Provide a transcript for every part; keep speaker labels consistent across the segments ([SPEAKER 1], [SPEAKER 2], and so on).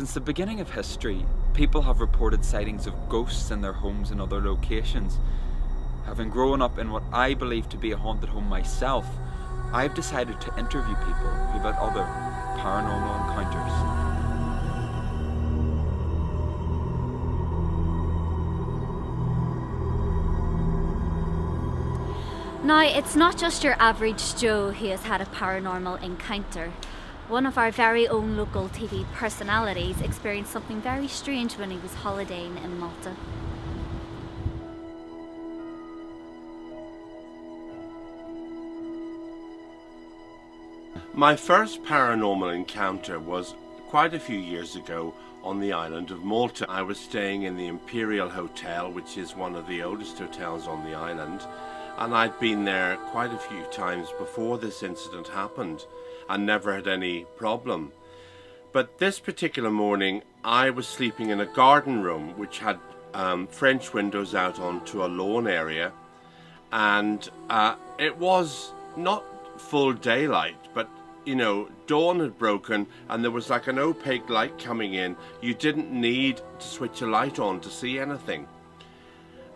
[SPEAKER 1] Since the beginning of history, people have reported sightings of ghosts in their homes and other locations. Having grown up in what I believe to be a haunted home myself, I've decided to interview people who've had other paranormal encounters.
[SPEAKER 2] Now, it's not just your average Joe who has had a paranormal encounter. One of our very own local TV personalities experienced something very strange when he was holidaying in Malta.
[SPEAKER 3] My first paranormal encounter was quite a few years ago on the island of Malta. I was staying in the Imperial Hotel, which is one of the oldest hotels on the island, and I'd been there quite a few times before this incident happened and never had any problem. But this particular morning I was sleeping in a garden room which had French windows out onto a lawn area, and it was not full daylight, but you know, dawn had broken and there was like an opaque light coming in. You didn't need to switch a light on to see anything.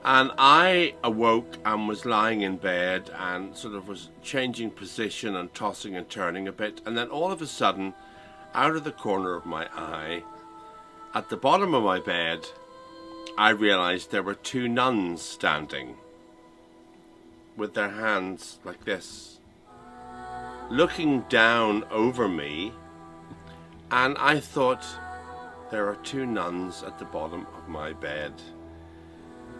[SPEAKER 3] And I awoke and was lying in bed and sort of was changing position and tossing and turning a bit, and then all of a sudden, out of the corner of my eye, at the bottom of my bed, I realized there were two nuns standing with their hands like this, looking down over me, and I thought, there are two nuns at the bottom of my bed.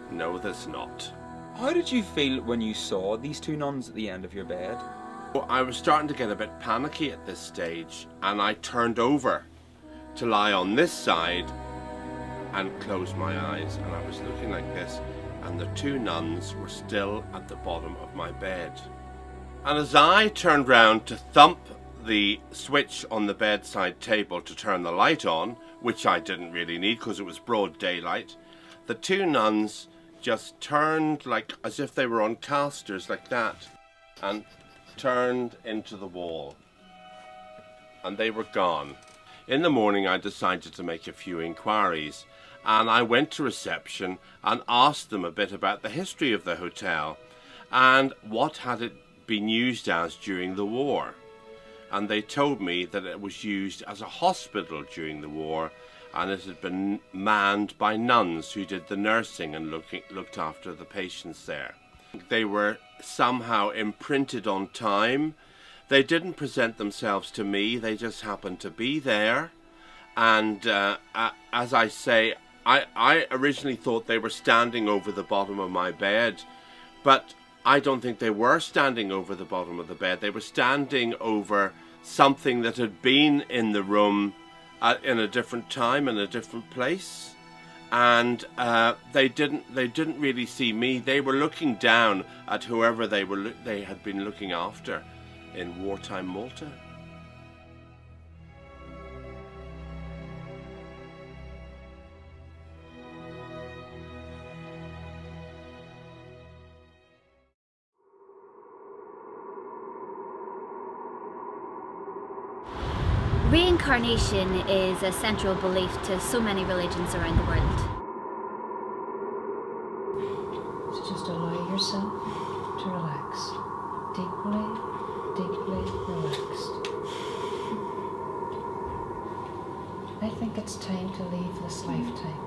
[SPEAKER 3] No, there's not.
[SPEAKER 1] How did you feel when you saw these two nuns at the end of your bed?
[SPEAKER 3] Well, I was starting to get a bit panicky at this stage, and I turned over to lie on this side and closed my eyes, and I was looking like this, and the two nuns were still at the bottom of my bed. And as I turned round to thump the switch on the bedside table to turn the light on, which I didn't really need because it was broad daylight, the two nuns just turned like as if they were on casters like that and turned into the wall, and they were gone. In the morning I decided to make a few inquiries, and I went to reception and asked them a bit about the history of the hotel and what had it been used as during the war. And they told me that it was used as a hospital during the war, and it had been manned by nuns who did the nursing and looked after the patients there. They were somehow imprinted on time. They didn't present themselves to me, they just happened to be there. And as I say, I originally thought they were standing over the bottom of my bed, but I don't think they were standing over the bottom of the bed. They were standing over something that had been in the room in a different time, in a different place, and they didn't really see me. They were looking down at whoever they had been looking after in wartime Malta.
[SPEAKER 2] Reincarnation is a central belief to so many religions around the world.
[SPEAKER 4] So just allow yourself to relax. Deeply, deeply relaxed. I think it's time to leave this lifetime.